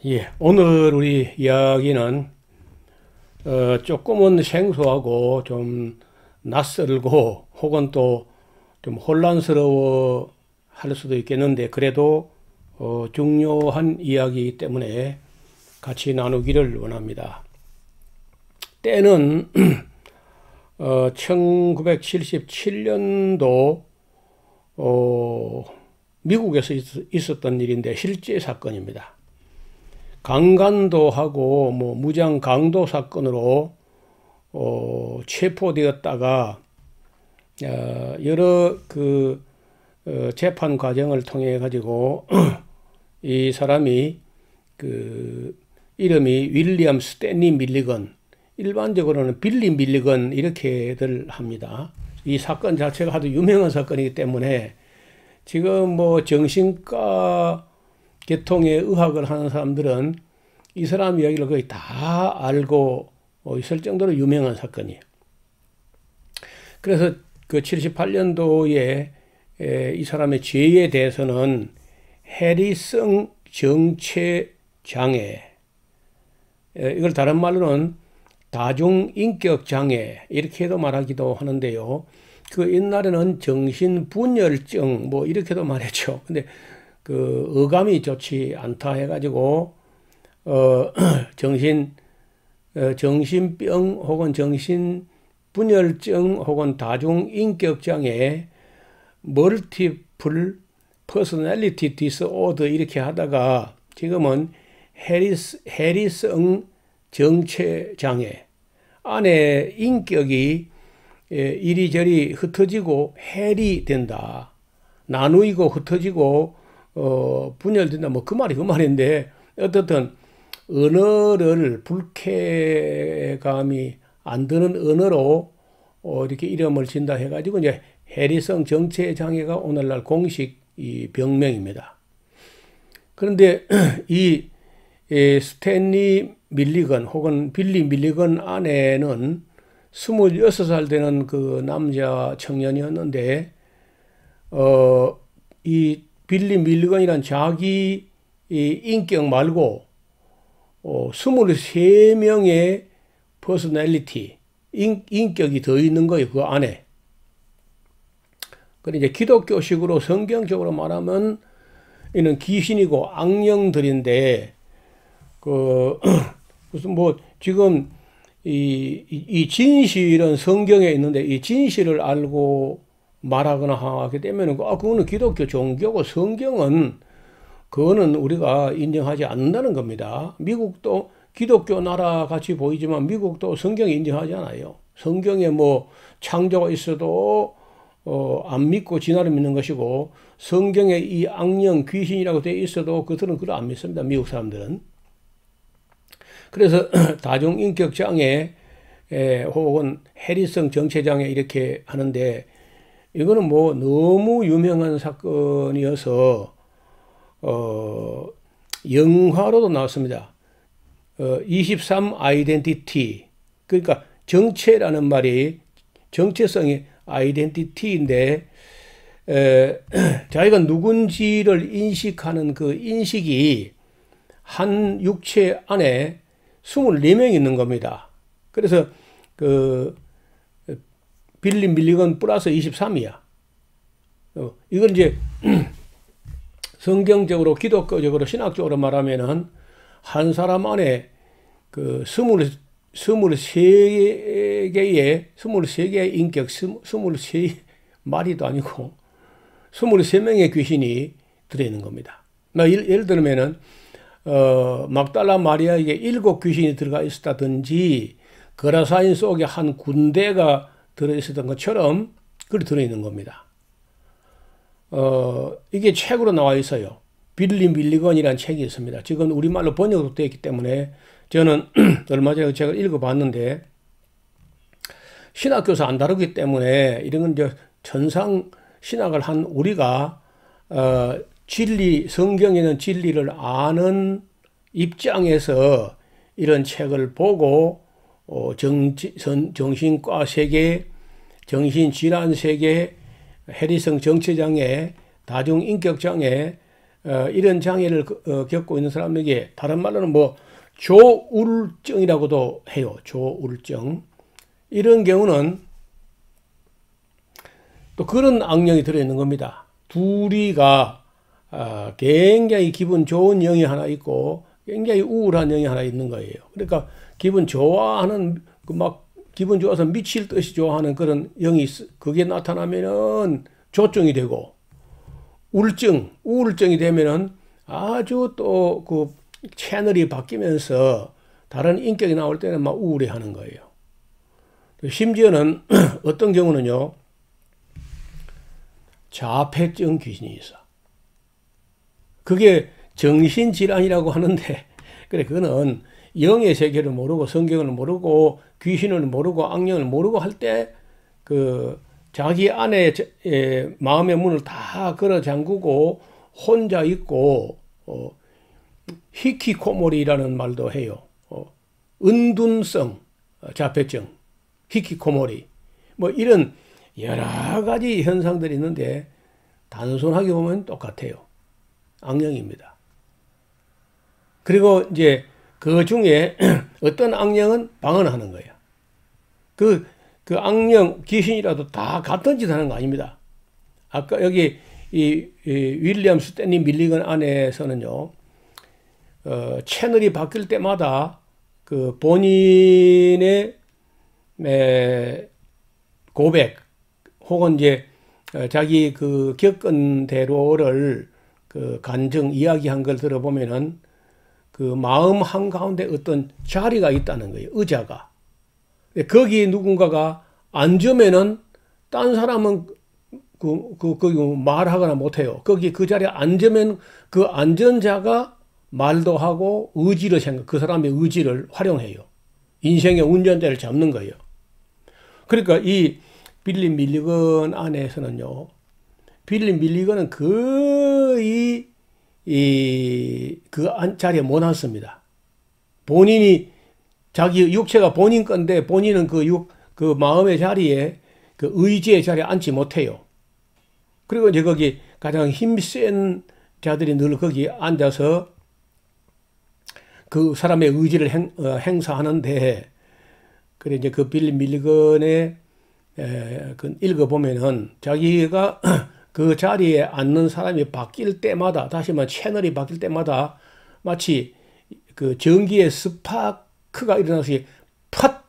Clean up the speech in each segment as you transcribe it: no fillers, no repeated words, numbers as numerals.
예, 오늘 우리 이야기는 조금은 생소하고 좀 낯설고 혹은 또 좀 혼란스러워 할 수도 있겠는데 그래도 중요한 이야기이기 때문에 같이 나누기를 원합니다. 때는 1977년도 미국에서 있었던 일인데 실제 사건입니다. 강간도하고 무장 강도 사건으로 체포되었다가 여러 재판 과정을 통해 가지고 이 사람이 이름이 윌리엄 스탠리 밀리건, 일반적으로는 빌리 밀리건 이렇게들 합니다. 이 사건 자체가 아주 유명한 사건이기 때문에 지금 정신과 계통의 의학을 하는 사람들은 이 사람 이야기를 거의 다 알고 있을 정도로 유명한 사건이에요. 그래서 그 78년도에 이 사람의 죄에 대해서는 해리성 정체장애, 이걸 다른 말로는 다중인격장애 이렇게도 말하기도 하는데요. 그 옛날에는 정신분열증 이렇게도 말했죠. 근데 그 어감이 좋지 않다 해가지고 정신병 혹은 정신분열증 혹은 다중인격장애 멀티플 퍼스널리티 디스오더 이렇게 하다가 지금은 해리성 정체장애, 안에 인격이 이리저리 흩어지고 해리 된다, 나누이고 흩어지고 분열된다, 그 말인데 어떻든 언어를 불쾌감이 안 드는 언어로 이렇게 이름을 진다 해가지고 이제 해리성 정체장애가 오늘날 공식 이 병명입니다. 그런데 이 스탠리 밀리건 혹은 빌리 밀리건 아내는 26살 되는 그 남자 청년이었는데 이 빌리 밀리건이란 자기 이 인격 말고 23명의 퍼스널리티, 인격이 더 있는 거예요, 그 안에. 그래 이제 기독교식으로 성경적으로 말하면 이는 귀신이고 악령들인데 무슨 지금 이 진실은 성경에 있는데 이 진실을 알고 말하거나 하게 되면 그거는 기독교 종교고 성경은 그거는 우리가 인정하지 않는다는 겁니다. 미국도 기독교 나라 같이 보이지만 미국도 성경에 인정하지 않아요. 성경에 창조가 있어도 안 믿고 진화를 믿는 것이고 성경에 이 악령 귀신이라고 되어 있어도 그들은 그걸 안 믿습니다. 미국 사람들은. 그래서 다중인격장애 혹은 해리성 정체장애 이렇게 하는데 이거는 너무 유명한 사건이어서 영화로도 나왔습니다. 23 아이덴티티, 그러니까 정체라는 말이 정체성이 아이덴티티인데 자기가 누군지를 인식하는 그 인식이 한 육체 안에 24명이 있는 겁니다. 그래서 빌리 밀리건 플러스 23이야. 이건 이제 성경적으로 기독교적으로 신학적으로 말하면은 한 사람 안에 23개의 인격, 23마리도 아니고 23명의 귀신이 들어있는 겁니다. 예를 들면은 막달라 마리아에게 7 귀신이 들어가 있었다든지 거라사인 속에 한 군대가 들어있었던 것처럼 그렇게 들어있는 겁니다. 이게 책으로 나와 있어요. 빌리 밀리건이라는 책이 있습니다. 지금 우리말로 번역도 되어 있기 때문에 저는 얼마 전에 그 책을 읽어봤는데 신학교에서 안 다루기 때문에 이런 건 이제 천상 신학을 한 우리가 성경에 있는 진리를 아는 입장에서 이런 책을 보고 정신과 세계, 정신질환 세계, 해리성 정체장애, 다중인격장애, 이런 장애를 겪고 있는 사람에게 다른 말로는 뭐 조울증이라고도 해요. 조울증. 이런 경우는 또 그런 악령이 들어있는 겁니다. 둘이가 굉장히 기분 좋은 영이 하나 있고 굉장히 우울한 영이 하나 있는 거예요. 그러니까 기분 좋아하는 막 기분 좋아서 미칠 듯이 좋아하는 그런 영이 그게 나타나면은 조증이 되고 우울증이 되면은 아주 또 그 채널이 바뀌면서 다른 인격이 나올 때는 막 우울해하는 거예요. 심지어는 어떤 경우는요, 자폐증 귀신이 있어. 그게 정신질환이라고 하는데, 그래, 그거는 영의 세계를 모르고 성경을 모르고 귀신을 모르고 악령을 모르고 할 때 그 자기 안에 마음의 문을 다 걸어 잠그고 혼자 있고 히키코모리라는 말도 해요. 은둔성 자폐증, 히키코모리 뭐 이런 여러 가지 현상들이 있는데 단순하게 보면 똑같아요. 악령입니다. 그리고 이제 그 중에 어떤 악령은 방언하는 거예요. 그 악령, 귀신이라도 다 같은 짓 하는 거 아닙니다. 아까 여기 이 윌리엄 스탠리 밀리건 안에서는요, 채널이 바뀔 때마다 그 본인의 고백 혹은 이제 자기 그 겪은 대로를 그 간증 이야기한 걸 들어보면은 그 마음 한가운데 어떤 자리가 있다는 거예요. 의자가. 거기 누군가가 앉으면은 딴 사람은 거기 말하거나 못해요. 거기 그 자리에 앉으면 그 앉은 자가 말도 하고 의지를 그 사람의 의지를 활용해요. 인생의 운전대를 잡는 거예요. 그러니까 이 빌리 밀리건 안에서는요, 빌리 밀리건은 거의 그 자리에 못 앉습니다. 본인이 자기 육체가 본인 건데 본인은 그 마음의 자리에 그 의지의 자리에 앉지 못해요. 그리고 이제 거기 가장 힘센 자들이 늘 거기 앉아서 그 사람의 의지를 행사하는데, 그래 이제 그 빌리 밀리건의 그 읽어보면은 자기가 그 자리에 앉는 사람이 바뀔 때마다, 다시 말해 채널이 바뀔 때마다 마치 그 전기의 스파크가 일어나서 팟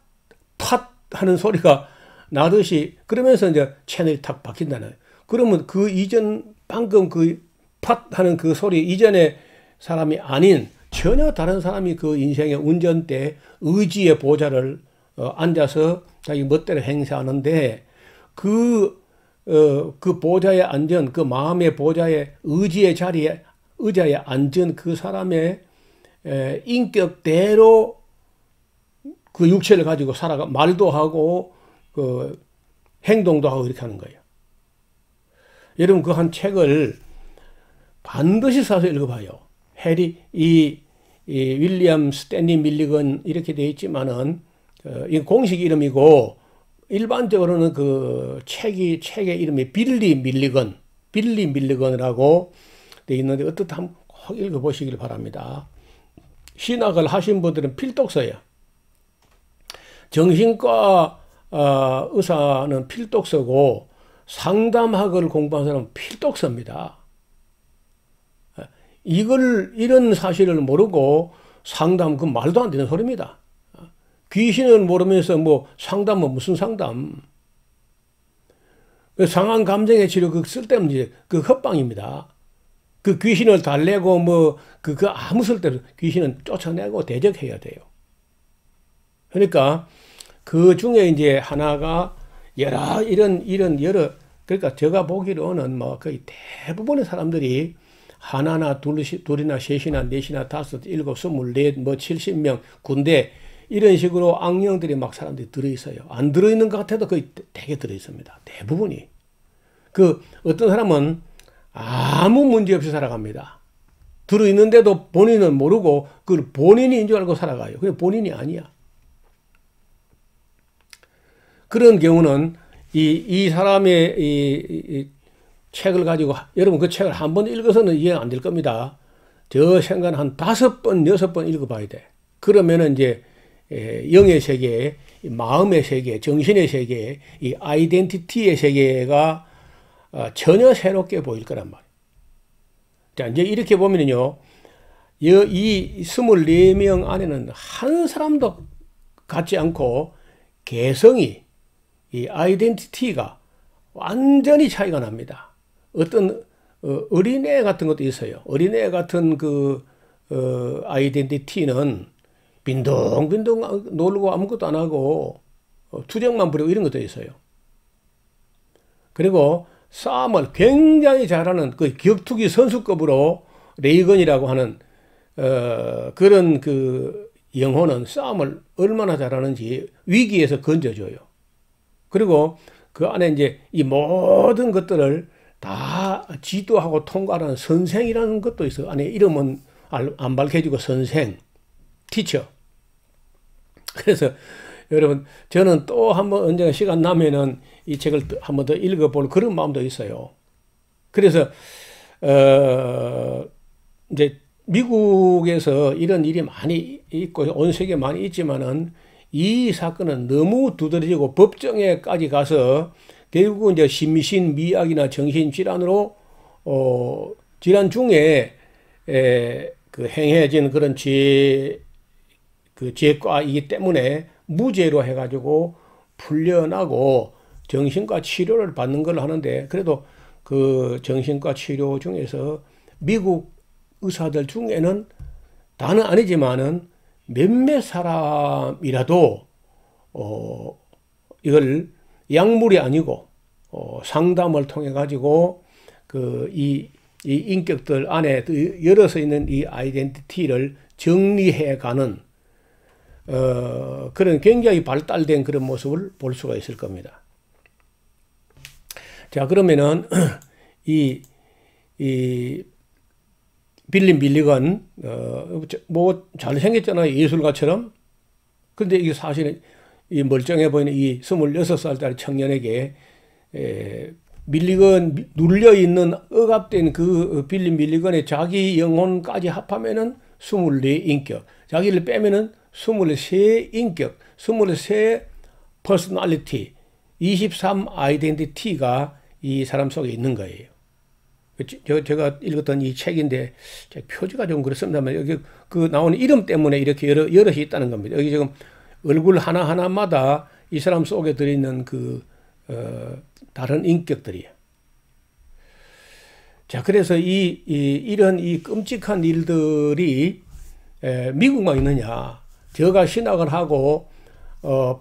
하는 소리가 나듯이, 그러면서 이제 채널이 탁 바뀐다는. 그러면 그 이전 방금 그 팟 하는 그 소리 이전의 사람이 아닌 전혀 다른 사람이 그 인생의 운전대 의지의 보좌를 앉아서 자기 멋대로 행사하는데, 그 보좌에 앉은, 그 마음의 보좌에 의지의 자리에 의자에 앉은 그 사람의 인격대로 그 육체를 가지고 살아가 말도 하고 그 행동도 하고 이렇게 하는 거예요. 여러분 그 한 책을 반드시 사서 읽어봐요. 이 윌리엄 스탠리 밀리건 이렇게 되어 있지만은 이 공식 이름이고 일반적으로는 그 책의 이름이 빌리 밀리건이라고 되어 있는데 어떻게 한번 꼭 읽어보시길 바랍니다. 신학을 하신 분들은 필독서예요. 정신과 의사는 필독서고 상담학을 공부한 사람은 필독서입니다. 이런 사실을 모르고 상담, 그 말도 안 되는 소리입니다. 귀신을 모르면서 뭐 상담은 무슨 상담? 상한 감정의 치료 그 쓸데없는 그 헛방입니다. 그 귀신을 달래고 뭐 그 아무 쓸데없는, 귀신은 쫓아내고 대적해야 돼요. 그러니까 그 중에 이제 하나가 그러니까 제가 보기로는 뭐 거의 대부분의 사람들이 하나나 둘이나 셋이나 넷이나 다섯, 일곱, 24, 뭐 70명 군대 이런 식으로 악령들이 막 사람들이 들어있어요. 안 들어있는 것 같아도 거의 되게 들어있습니다. 대부분이. 그 어떤 사람은 아무 문제 없이 살아갑니다. 들어있는데도 본인은 모르고 그걸 본인인 줄 알고 살아가요. 그냥 본인이 아니야. 그런 경우는 이 사람의 책을 가지고 여러분 그 책을 한 번 읽어서는 이해가 안 될 겁니다. 저 생각 한 5번, 6번 읽어봐야 돼. 그러면은 이제 영의 세계, 마음의 세계, 정신의 세계, 이 아이덴티티의 세계가 전혀 새롭게 보일 거란 말이에요. 자, 이제 이렇게 보면은요, 이 24명 안에는 한 사람도 같지 않고 개성이, 이 아이덴티티가 완전히 차이가 납니다. 어떤 어린애 같은 것도 있어요. 어린애 같은 아이덴티티는 빈둥빈둥 놀고 아무것도 안 하고 투정만 부리고 이런 것도 있어요. 그리고 싸움을 굉장히 잘하는 그 격투기 선수급으로 레이건이라고 하는 그런 영혼은 싸움을 얼마나 잘하는지 위기에서 건져줘요. 그리고 그 안에 이제 이 모든 것들을 다 지도하고 통과하는 선생이라는 것도 있어요. 안에 이름은 안 밝혀지고 선생, 티처. 그래서 여러분, 저는 또 한번 언젠가 시간 나면은 이 책을 한번 더 읽어볼 그런 마음도 있어요. 그래서 이제 미국에서 이런 일이 많이 있고 온 세계에 많이 있지만은 이 사건은 너무 두드러지고 법정에까지 가서 결국 이제 심신 미약이나 정신질환으로 질환 중에 행해진 그런 죄과이기 때문에 무죄로 해가지고 풀려나고 정신과 치료를 받는 걸 하는데, 그래도 그 정신과 치료 중에서 미국 의사들 중에는 다는 아니지만은 몇몇 사람이라도 이걸 약물이 아니고 상담을 통해 가지고 이 인격들 안에 열어서 있는 이 아이덴티티를 정리해가는 그런 굉장히 발달된 그런 모습을 볼 수가 있을 겁니다. 자, 그러면은 이 빌리 밀리건 뭐 잘생겼잖아요, 예술가처럼. 근데 이게 사실은 이 멀쩡해 보이는 이 26살짜리 청년에게 밀리건 눌려있는 억압된 그 빌리 밀리건의 자기 영혼까지 합하면은 24인격, 자기를 빼면은 23인격, 23 퍼스널리티, 23 아이덴티티가 이 사람 속에 있는 거예요. 제가 읽었던 이 책인데 표지가 좀 그렇습니다만 여기 나오는 이름 때문에 이렇게 여럿이 있다는 겁니다. 여기 지금 얼굴 하나하나마다 이 사람 속에 들어있는 다른 인격들이에요. 자, 그래서 이런 끔찍한 일들이 미국만 있느냐? 제가 신학을 하고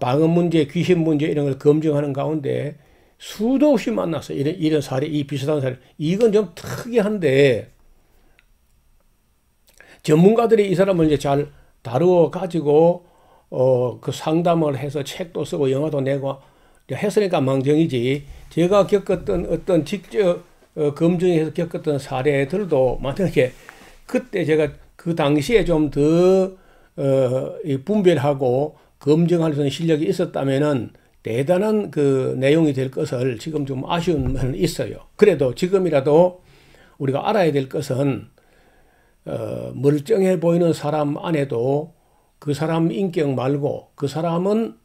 방언 문제, 귀신 문제 이런 걸 검증하는 가운데 수도 없이 만났어요. 이런 사례, 이 비슷한 사례. 이건 좀 특이한데 전문가들이 이 사람을 이제 잘 다루어 가지고 그 상담을 해서 책도 쓰고 영화도 내고 했으니까 망정이지. 제가 겪었던 어떤 직접 검증해서 겪었던 사례들도 만약에 그때 제가 그 당시에 좀 더 분별하고 검증할 수 있는 실력이 있었다면은 대단한 그 내용이 될 것을 지금 좀 아쉬운 면은 있어요. 그래도 지금이라도 우리가 알아야 될 것은 멀쩡해 보이는 사람 안에도 그 사람 인격 말고 그 사람은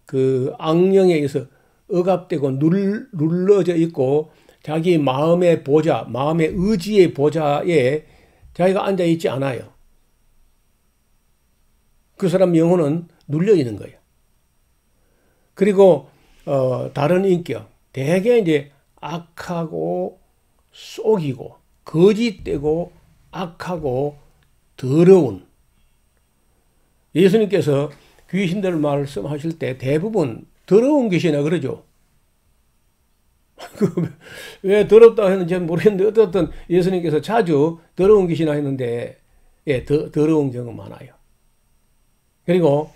그 악령에 의해서 억압되고 눌러져 있고 자기 마음의 보좌, 마음의 의지의 보좌에 자기가 앉아 있지 않아요. 그 사람 영혼은 눌려 있는 거예요. 그리고 다른 인격, 대개 이제 악하고 속이고 거짓되고 악하고 더러운, 예수님께서 귀신들 말씀하실 때 대부분 더러운 귀신이라 그러죠. 왜 더럽다고 했는지 모르겠는데 어떻든 예수님께서 자주 더러운 귀신이라 했는데 더러운 경우 많아요. 그리고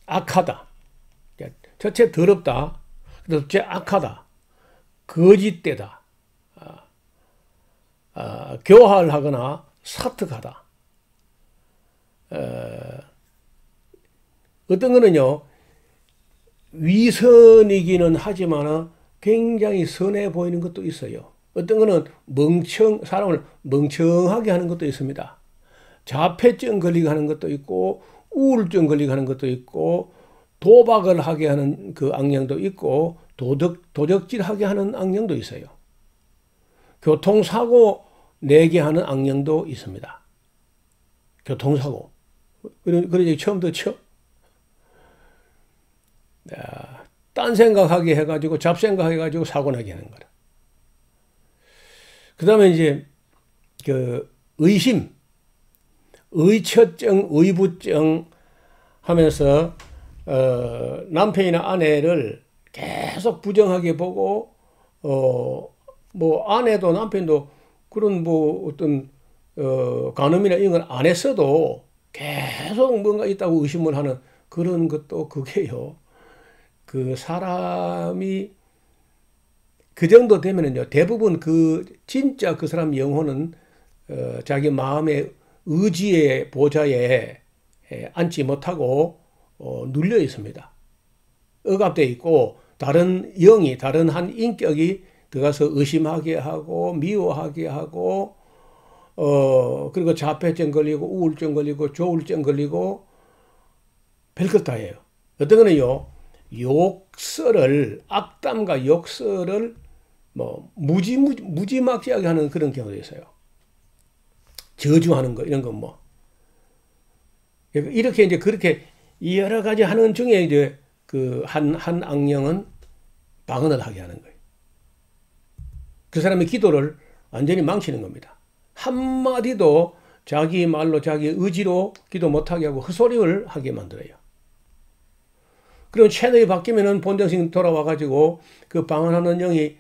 악하다. 첫째 더럽다. 둘째 악하다. 거짓되다. 교활하거나 사특하다. 어떤 거는요, 위선이기는 하지만 굉장히 선해 보이는 것도 있어요. 어떤 거는 사람을 멍청하게 하는 것도 있습니다. 자폐증 걸리게 하는 것도 있고, 우울증 걸리게 하는 것도 있고, 도박을 하게 하는 그 악령도 있고, 도적질하게 하는 악령도 있어요. 교통사고 내게 하는 악령도 있습니다. 교통사고. 그러지 처음 듣죠? 딴 생각하게 해가지고, 잡생각하게 해가지고 사고 나게 하는 거라. 그 다음에 이제, 의심, 의처증, 의부증 하면서, 남편이나 아내를 계속 부정하게 보고, 뭐, 아내도 남편도 그런 뭐 어떤, 간음이나 이런 걸 안 했어도 계속 뭔가 있다고 의심을 하는 그런 것도 그게요. 그 사람이 그 정도 되면은요, 대부분 진짜 그 사람 영혼은, 자기 마음의 의지의 보좌에 앉지 못하고, 눌려 있습니다. 억압되어 있고, 다른 한 인격이 들어가서 의심하게 하고, 미워하게 하고, 그리고 자폐증 걸리고, 우울증 걸리고, 조울증 걸리고, 별것 다 해요. 어떤 거는요, 악담과 욕설을 뭐, 무지막지하게 하는 그런 경우도 있어요. 저주하는 거, 이런 거 뭐. 이렇게 이제 그렇게 여러 가지 하는 중에 이제 한 악령은 방언을 하게 하는 거예요. 그 사람의 기도를 완전히 망치는 겁니다. 한마디도 자기 말로 자기 의지로 기도 못하게 하고 헛소리를 하게 만들어요. 그럼 채널이 바뀌면은 본정신 돌아와가지고 그 방언하는 영이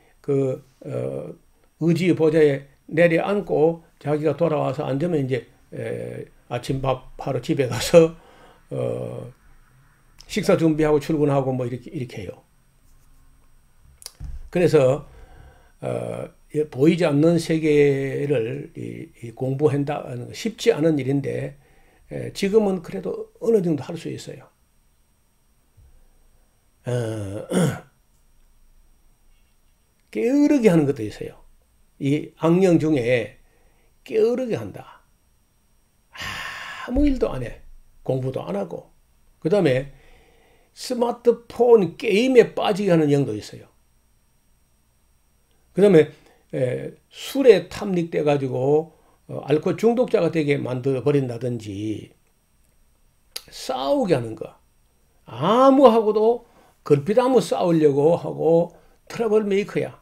의지의 보좌에 내려앉고 자기가 돌아와서 앉으면 이제 아침밥 하러 집에 가서 식사 준비하고 출근하고 뭐 이렇게 해요. 그래서 보이지 않는 세계를 공부한다는 거 쉽지 않은 일인데 지금은 그래도 어느 정도 할 수 있어요. 게으르게 하는 것도 있어요. 이 악령 중에 게으르게 한다. 아무 일도 안 해. 공부도 안 하고. 그 다음에 스마트폰 게임에 빠지게 하는 영도 있어요. 그 다음에 술에 탐닉돼 가지고 알코올 중독자가 되게 만들어 버린다든지 싸우게 하는 거. 아무하고도 걸핏하면 싸우려고 하고 트러블 메이커야.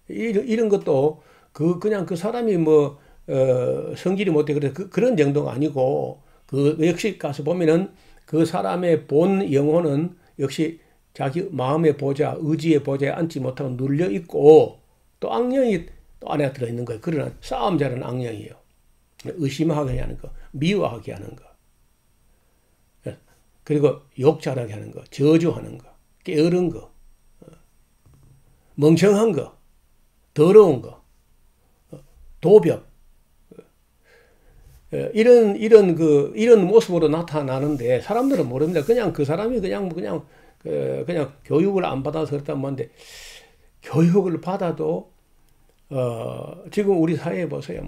이런 것도 그냥 그 사람이 뭐 성질이 못돼 그런 정도가 아니고 역시 가서 보면은 그 사람의 본 영혼은 역시 자기 마음의 보좌, 의지의 보좌에 앉지 못하고 눌려 있고 또 악령이 또 안에 들어있는 거예요. 그러나 싸움 잘하는 악령이에요. 의심하게 하는 거, 미워하게 하는 거, 그리고 욕 잘하게 하는 거, 저주하는 거, 게으른 거, 멍청한 거, 더러운 거, 도벽, 이런 모습으로 나타나는데 사람들은 모릅니다. 그냥 그 사람이 그냥 교육을 안 받아서 그렇다면 뭔데 교육을 받아도 지금 우리 사회에 보세요.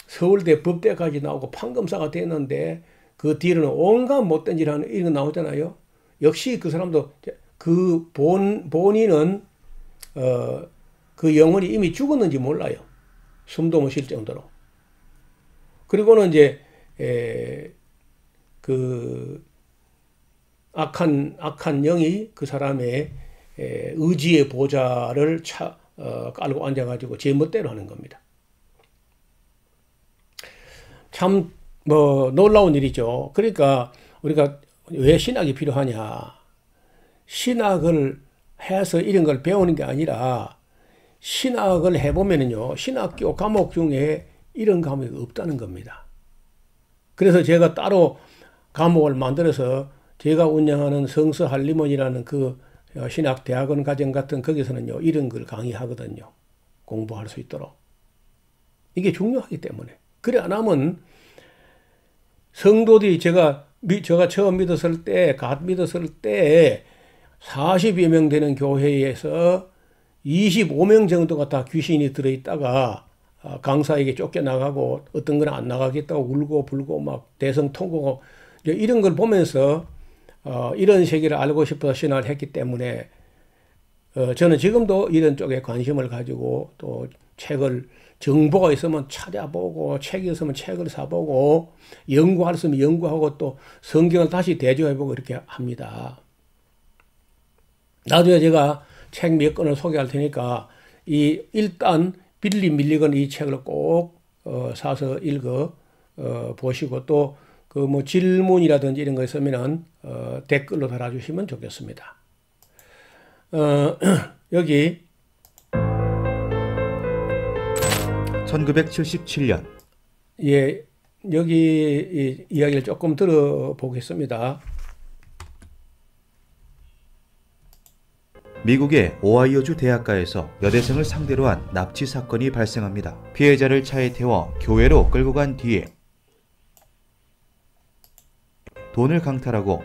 서울대 법대까지 나오고 판검사가 됐는데 그 뒤로는 온갖 못된 일 하는 이런 거 나오잖아요. 역시 그 사람도 그 본인은 그 영혼이 이미 죽었는지 몰라요. 숨도 못 쉴 정도로. 그리고는 이제 그 악한 영이 그 사람의 의지의 보좌를 깔고 앉아가지고 제 멋대로 하는 겁니다. 참 놀라운 일이죠. 그러니까 우리가 왜 신학이 필요하냐? 신학을 해서 이런 걸 배우는 게 아니라 신학을 해보면은요, 신학교 과목 중에 이런 과목이 없다는 겁니다. 그래서 제가 따로 과목을 만들어서 제가 운영하는 성서 할리몬이라는 그 신학대학원 과정 같은 거기서는요, 이런 걸 강의하거든요. 공부할 수 있도록. 이게 중요하기 때문에. 그래 안 하면 성도들이 제가 처음 믿었을 때, 갓 믿었을 때 40여 명 되는 교회에서 25명 정도가 다 귀신이 들어있다가 강사에게 쫓겨나가고 어떤 건 안 나가겠다고 울고 불고 막 대성통곡하고 이런 걸 보면서 이런 세계를 알고 싶어서 신학을 했기 때문에 저는 지금도 이런 쪽에 관심을 가지고 또 책을 정보가 있으면 찾아보고 책이 있으면 책을 사보고 연구할 수 있으면 연구하고 또 성경을 다시 대조해보고 이렇게 합니다. 나중에 제가 책 몇 권을 소개할 테니까 일단 빌리 밀리건 이 책을 꼭 사서 읽어 보시고 또 그 뭐 질문이라든지 이런 거 있으면은 댓글로 달아주시면 좋겠습니다. 여기 1977년 예, 여기 이야기를 조금 들어보겠습니다. 미국의 오하이오주 대학가에서 여대생을 상대로 한 납치 사건이 발생합니다. 피해자를 차에 태워 교회로 끌고 간 뒤에 돈을 강탈하고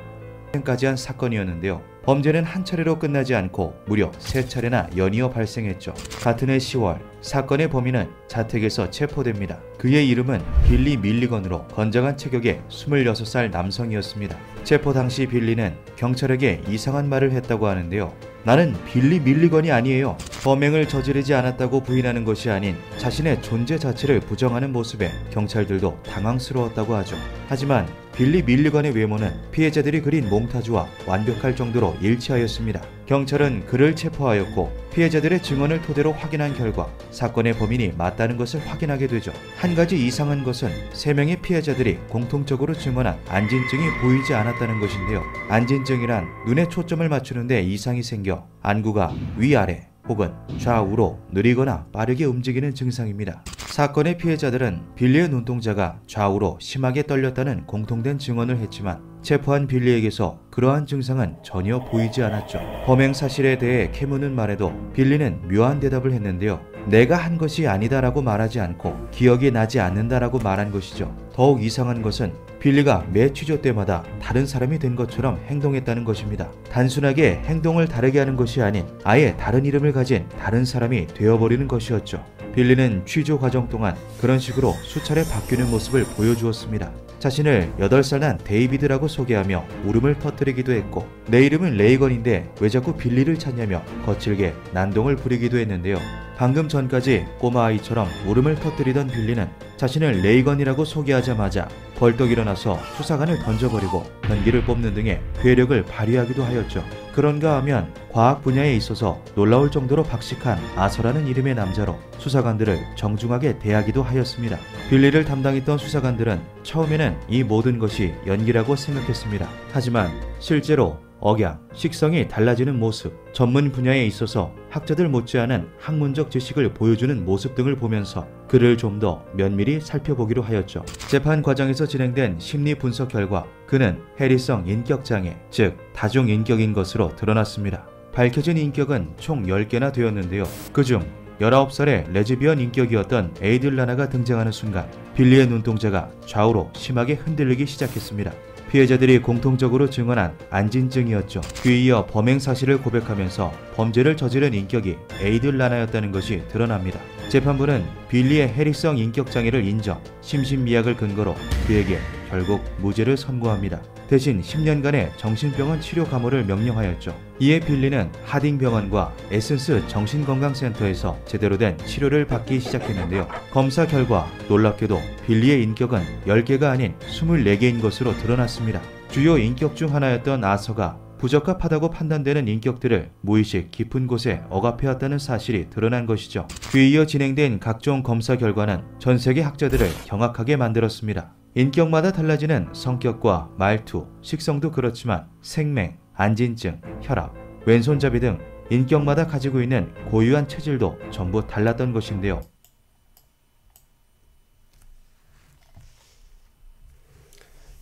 까지 한 사건이었는데요. 범죄는 한 차례로 끝나지 않고 무려 3차례나 연이어 발생했죠. 같은 해 10월 사건의 범인은 자택에서 체포됩니다. 그의 이름은 빌리 밀리건으로 건장한 체격의 26살 남성이었습니다. 체포 당시 빌리는 경찰에게 이상한 말을 했다고 하는데요. 나는 빌리 밀리건이 아니에요. 범행을 저지르지 않았다고 부인하는 것이 아닌 자신의 존재 자체를 부정하는 모습에 경찰들도 당황스러웠다고 하죠. 하지만 빌리 밀리건의 외모는 피해자들이 그린 몽타주와 완벽할 정도로 일치하였습니다. 경찰은 그를 체포하였고 피해자들의 증언을 토대로 확인한 결과 사건의 범인이 맞다는 것을 확인하게 되죠. 한 가지 이상한 것은 3명의 피해자들이 공통적으로 증언한 안진증이 보이지 않았다는 것인데요. 안진증이란 눈에 초점을 맞추는데 이상이 생겨 안구가 위아래 혹은 좌우로 느리거나 빠르게 움직이는 증상입니다. 사건의 피해자들은 빌리의 눈동자가 좌우로 심하게 떨렸다는 공통된 증언을 했지만 체포한 빌리에게서 그러한 증상은 전혀 보이지 않았죠. 범행 사실에 대해 캐무는 말해도 빌리는 묘한 대답을 했는데요. 내가 한 것이 아니다라고 말하지 않고 기억이 나지 않는다라고 말한 것이죠. 더욱 이상한 것은 빌리가 매 취조 때마다 다른 사람이 된 것처럼 행동했다는 것입니다. 단순하게 행동을 다르게 하는 것이 아닌 아예 다른 이름을 가진 다른 사람이 되어버리는 것이었죠. 빌리는 취조 과정 동안 그런 식으로 수차례 바뀌는 모습을 보여주었습니다. 자신을 8살 난 데이비드라고 소개하며 울음을 터뜨리기도 했고 내 이름은 레이건인데 왜 자꾸 빌리를 찾냐며 거칠게 난동을 부리기도 했는데요. 방금 전까지 꼬마아이처럼 울음을 터뜨리던 빌리는 자신을 레이건이라고 소개하자마자 벌떡 일어나서 수사관을 던져버리고 변기를 뽑는 등의 괴력을 발휘하기도 하였죠. 그런가 하면 과학 분야에 있어서 놀라울 정도로 박식한 아서라는 이름의 남자로 수사관들을 정중하게 대하기도 하였습니다. 빌리를 담당했던 수사관들은 처음에는 이 모든 것이 연기라고 생각했습니다. 하지만 실제로 억양, 식성이 달라지는 모습, 전문 분야에 있어서 학자들 못지않은 학문적 지식을 보여주는 모습 등을 보면서 그를 좀 더 면밀히 살펴보기로 하였죠. 재판 과정에서 진행된 심리 분석 결과 그는 해리성 인격장애, 즉 다중인격인 것으로 드러났습니다. 밝혀진 인격은 총 10개나 되었는데요. 그중 19살의 레즈비언 인격이었던 에이들라나가 등장하는 순간 빌리의 눈동자가 좌우로 심하게 흔들리기 시작했습니다. 피해자들이 공통적으로 증언한 안진증이었죠. 뒤이어 범행 사실을 고백하면서 범죄를 저지른 인격이 에이들라나였다는 것이 드러납니다. 재판부는 빌리의 해리성 인격장애를 인정, 심신미약을 근거로 그에게 결국 무죄를 선고합니다. 대신 10년간의 정신병원 치료 감호를 명령하였죠. 이에 빌리는 하딩 병원과 에센스 정신건강센터에서 제대로 된 치료를 받기 시작했는데요. 검사 결과 놀랍게도 빌리의 인격은 10개가 아닌 24개인 것으로 드러났습니다. 주요 인격 중 하나였던 아서가 부적합하다고 판단되는 인격들을 무의식 깊은 곳에 억압해왔다는 사실이 드러난 것이죠. 뒤이어 진행된 각종 검사 결과는 전 세계 학자들을 경악하게 만들었습니다. 인격마다 달라지는 성격과 말투, 식성도 그렇지만 생맹, 안진증, 혈압, 왼손잡이 등 인격마다 가지고 있는 고유한 체질도 전부 달랐던 것인데요.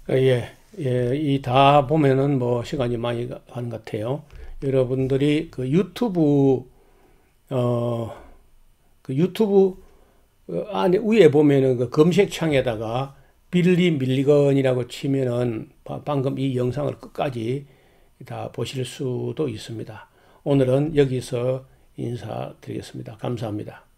이 다 보면은 뭐 시간이 많이 가는 것 같아요. 여러분들이 그 유튜브 안에 위에 보면은 그 검색창에다가 빌리 밀리건이라고 치면은 방금 이 영상을 끝까지 다 보실 수도 있습니다. 오늘은 여기서 인사드리겠습니다. 감사합니다.